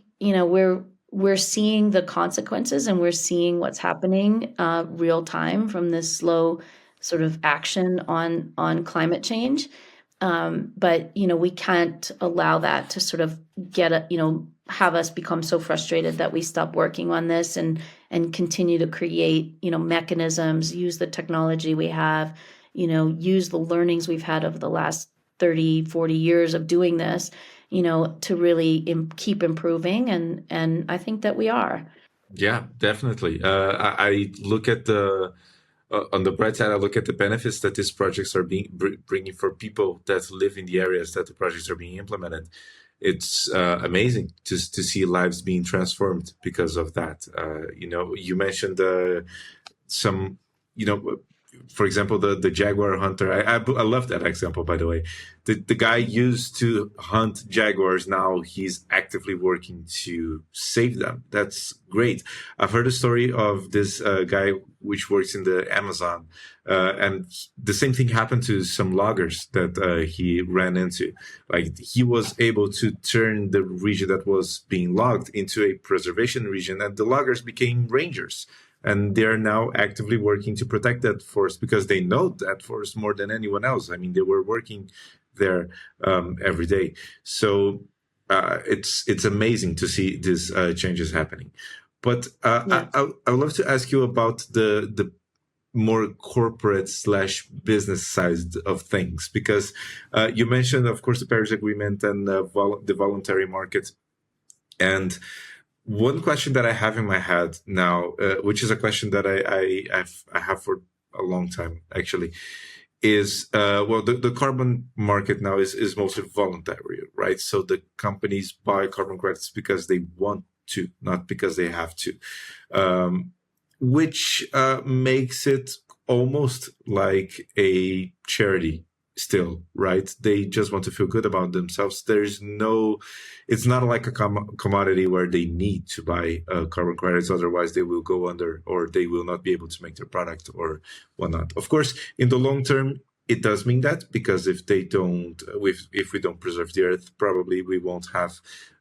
we're seeing the consequences, and we're seeing what's happening real time from this slow sort of action on climate change. But, we can't allow that to sort of have us become so frustrated that we stop working on this and continue to create, mechanisms, use the technology we have, use the learnings we've had over the last 30, 40 years of doing this, to really keep improving. And I think that we are. Yeah, definitely. I look at on the bright side, I look at the benefits that these projects are bringing for people that live in the areas that the projects are being implemented. It's amazing to see lives being transformed because of that. You mentioned some, for example, the jaguar hunter. I love that example, by the way. The guy used to hunt jaguars. Now he's actively working to save them. That's great. I've heard a story of this guy which works in the Amazon, and the same thing happened to some loggers that he ran into. Like, he was able to turn the region that was being logged into a preservation region, and the loggers became rangers. and they're now actively working to protect that forest because they know that forest more than anyone else. I mean, they were working there every day. So it's amazing to see these changes happening. But Yeah. I would love to ask you about the more corporate slash business side of things, because you mentioned, of course, the Paris Agreement and the voluntary market. And one question that I have in my head now, which is a question that I have for a long time, actually, is well, the carbon market now is mostly voluntary, right? So the companies buy carbon credits because they want to, not because they have to, which makes it almost like a charity still, right? They just want to feel good about themselves. There's no, it's not like a commodity where they need to buy carbon credits, otherwise they will go under, or they will not be able to make their product or whatnot. Of course, in the long term, it does mean that, because if they don't, if we don't preserve the earth, probably we won't have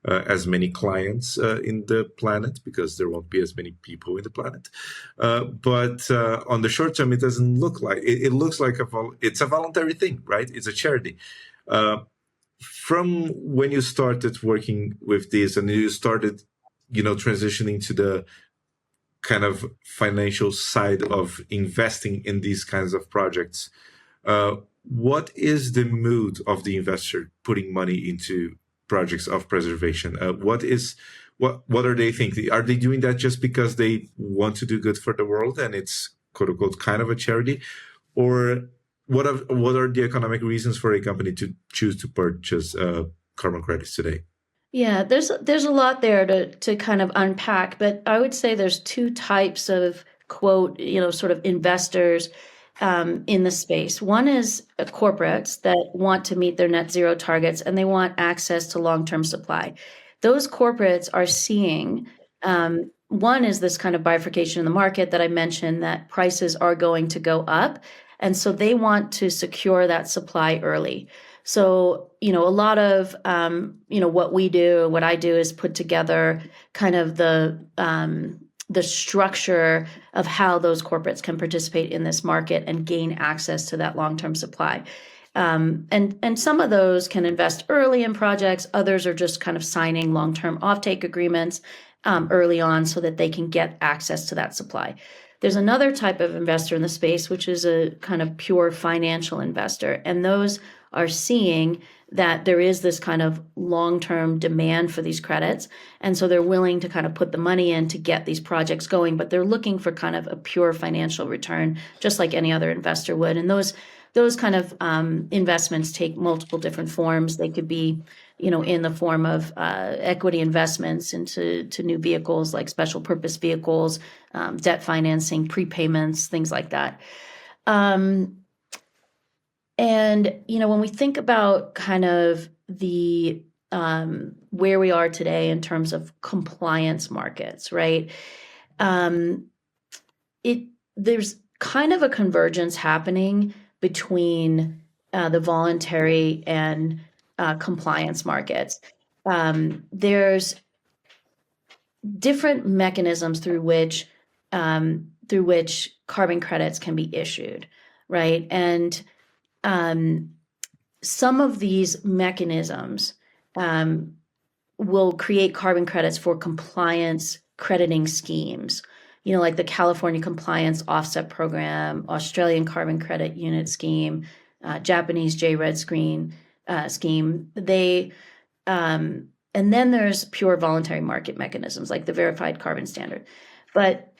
as many clients in the planet, because there won't be as many people in the planet. But on the short term, it doesn't look like it looks like it's a voluntary thing, right? It's a charity. From when you started working with this and you started, transitioning to the kind of financial side of investing in these kinds of projects, what is the mood of the investor putting money into projects of preservation? What are they thinking? Are they doing that just because they want to do good for the world and it's quote unquote kind of a charity, or what are the economic reasons for a company to choose to purchase carbon credits today? Yeah, there's a lot there to kind of unpack, but I would say there's two types of quote, sort of investors in the space. One is corporates that want to meet their net zero targets and they want access to long-term supply. Those corporates are seeing one is this kind of bifurcation in the market that I mentioned, that prices are going to go up. And so they want to secure that supply early. So, a lot of, what we do, what I do is put together kind of the structure of how those corporates can participate in this market and gain access to that long-term supply. And some of those can invest early in projects. Others are just kind of signing long-term offtake agreements early on so that they can get access to that supply. There's another type of investor in the space, which is a kind of pure financial investor. And those are seeing that there is this kind of long-term demand for these credits. And so they're willing to kind of put the money in to get these projects going, but they're looking for kind of a pure financial return, just like any other investor would. And those kind of investments take multiple different forms. They could be, in the form of equity investments into new vehicles like special purpose vehicles, debt financing, prepayments, things like that. And, when we think about kind of the where we are today in terms of compliance markets, right? There's kind of a convergence happening between the voluntary and compliance markets. There's different mechanisms through which carbon credits can be issued, right? And some of these mechanisms will create carbon credits for compliance crediting schemes, like the California Compliance Offset Program, Australian Carbon Credit Unit Scheme, Japanese J-RED scheme. And then there's pure voluntary market mechanisms like the Verified Carbon Standard. But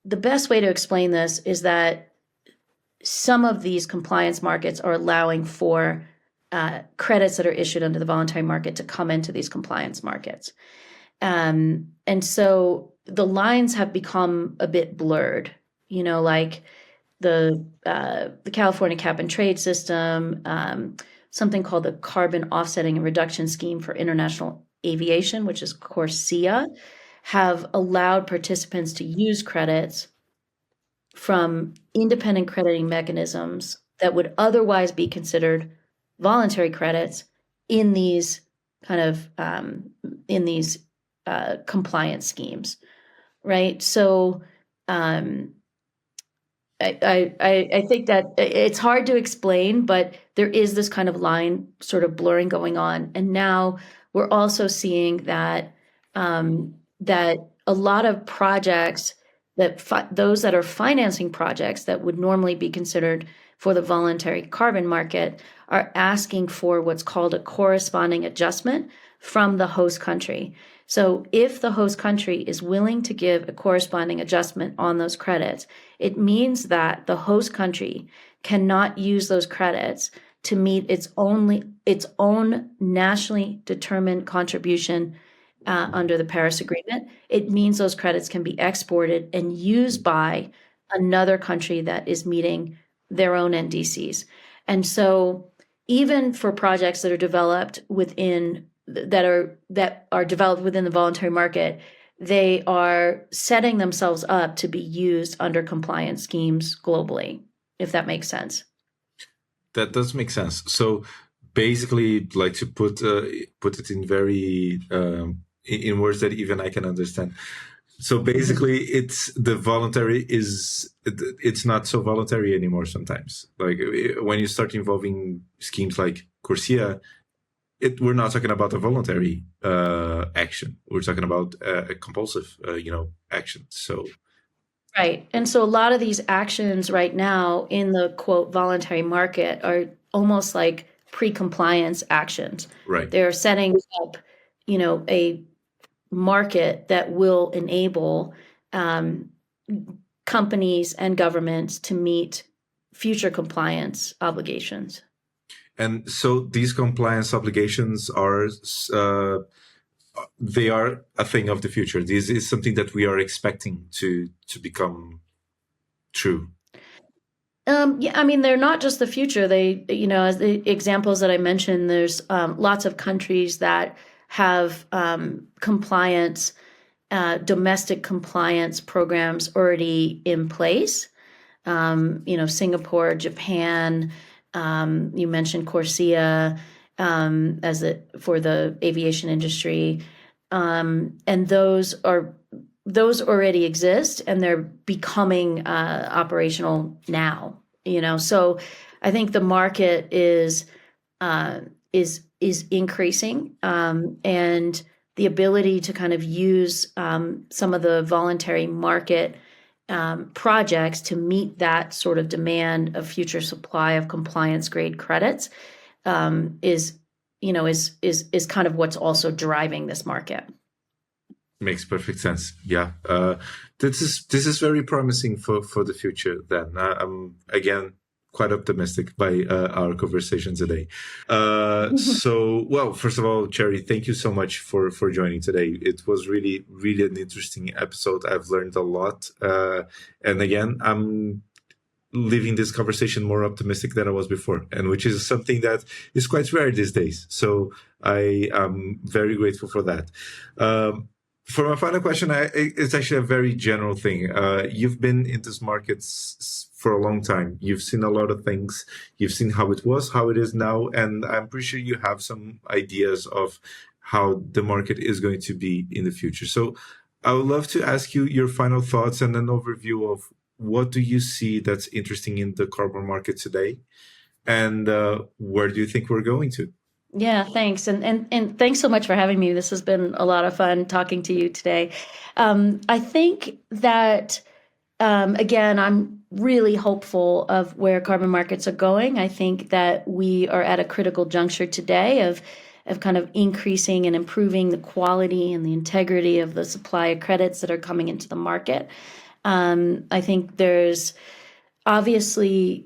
the best way to explain this is that some of these compliance markets are allowing for credits that are issued under the voluntary market to come into these compliance markets. And so the lines have become a bit blurred, like the California Cap and Trade System, something called the Carbon Offsetting and Reduction Scheme for International Aviation, which is CORSIA, have allowed participants to use credits from independent crediting mechanisms that would otherwise be considered voluntary credits in these kind of compliance schemes. right? So um, I think that it's hard to explain, but there is this kind of line sort of blurring going on. And now we're also seeing that that a lot of projects that those that are financing projects that would normally be considered for the voluntary carbon market are asking for what's called a corresponding adjustment from the host country. So if the host country is willing to give a corresponding adjustment on those credits, it means that the host country cannot use those credits to meet its own nationally determined contribution under the Paris Agreement. It means those credits can be exported and used by another country that is meeting their own NDCs. And so even for projects that are developed within that are developed within the voluntary market, they are setting themselves up to be used under compliance schemes globally, if that makes sense. That does make sense. So basically, like to put it in very in words that even I can understand. So basically, it's not so voluntary anymore. Sometimes, like when you start involving schemes like Corsia, we're not talking about a voluntary action. We're talking about a compulsive, action. So. Right. And so a lot of these actions right now in the quote voluntary market are almost like pre-compliance actions. Right. They're setting up, a market that will enable companies and governments to meet future compliance obligations. And so these compliance obligations they are a thing of the future. This is something that we are expecting to become true. Yeah, I mean, they're not just the future. They, as the examples that I mentioned, there's lots of countries that have compliance, domestic compliance programs already in place. Singapore, Japan, you mentioned Corsia for the aviation industry, and those already exist and they're becoming operational now. So I think the market is increasing, and the ability to kind of use some of the voluntary market projects to meet that sort of demand of future supply of compliance grade credits is kind of what's also driving this market. Makes perfect sense. Yeah, this is very promising for the future. Then I'm again quite optimistic by our conversation today. So, well, first of all, Cheri, thank you so much for joining today. It was really, really an interesting episode. I've learned a lot, and again, I'm leaving this conversation more optimistic than I was before, and which is something that is quite rare these days. So I am very grateful for that. For my final question, it's actually a very general thing. You've been in this market for a long time. You've seen a lot of things. You've seen how it was, how it is now, and I'm pretty sure you have some ideas of how the market is going to be in the future. So I would love to ask you your final thoughts and an overview of what do you see that's interesting in the carbon market today, and where do you think we're going to? Yeah, thanks. And thanks so much for having me. This has been a lot of fun talking to you today. I think that, again, I'm really hopeful of where carbon markets are going. I think that we are at a critical juncture today of kind of increasing and improving the quality and the integrity of the supply of credits that are coming into the market. I think there's obviously,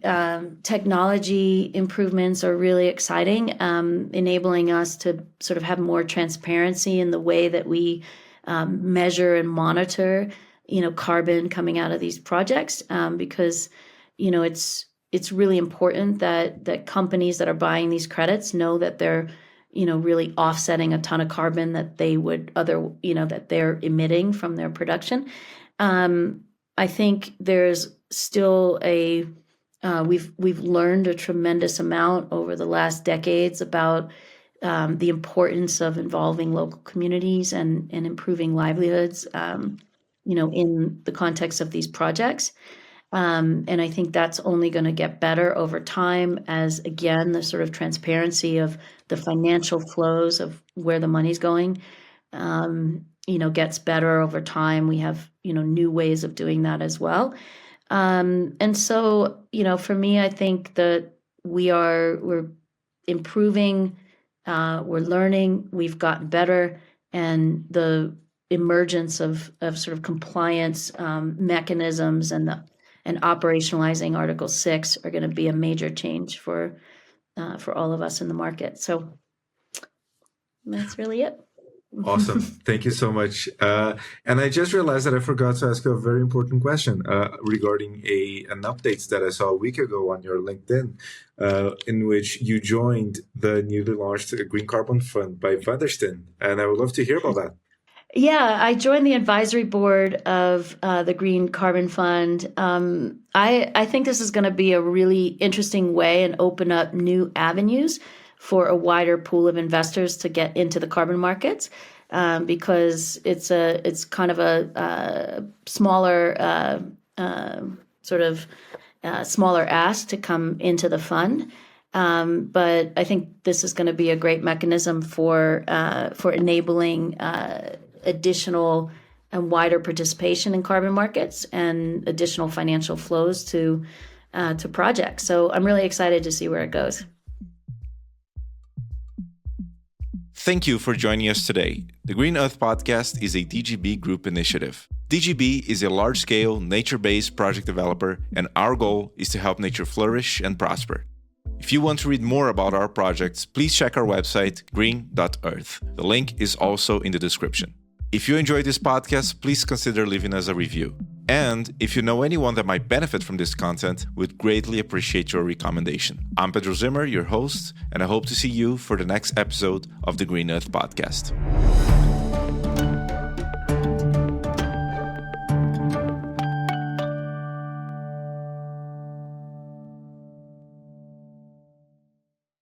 technology improvements are really exciting, enabling us to sort of have more transparency in the way that we measure and monitor, carbon coming out of these projects, because, it's really important that companies that are buying these credits know that they're, really offsetting a ton of carbon that they would that they're emitting from their production. I think there's still we've learned a tremendous amount over the last decades about the importance of involving local communities and improving livelihoods in the context of these projects. And I think that's only going to get better over time as, again, the sort of transparency of the financial flows of where the money's going, gets better over time. We have, new ways of doing that as well. And so, for me, I think that we're improving, we're learning, we've gotten better, and the emergence of sort of compliance mechanisms and operationalizing Article 6 are going to be a major change for all of us in the market. So that's really it. Awesome. Thank you so much. And I just realized that I forgot to ask you a very important question regarding an update that I saw a week ago on your LinkedIn, in which you joined the newly launched Green Carbon Fund by Vandersteen. And I would love to hear about that. Yeah, I joined the advisory board of the Green Carbon Fund. I think this is going to be a really interesting way and open up new avenues for a wider pool of investors to get into the carbon markets, because it's kind of a smaller smaller ask to come into the fund. But I think this is going to be a great mechanism for enabling additional and wider participation in carbon markets and additional financial flows to projects. So I'm really excited to see where it goes. Thank you for joining us today. The Green Earth Podcast is a DGB Group initiative. DGB is a large-scale, nature-based project developer, and our goal is to help nature flourish and prosper. If you want to read more about our projects, please check our website, green.earth. The link is also in the description. If you enjoyed this podcast, please consider leaving us a review. And if you know anyone that might benefit from this content, we'd greatly appreciate your recommendation. I'm Pedro Zimmer, your host, and I hope to see you for the next episode of the Green Earth Podcast.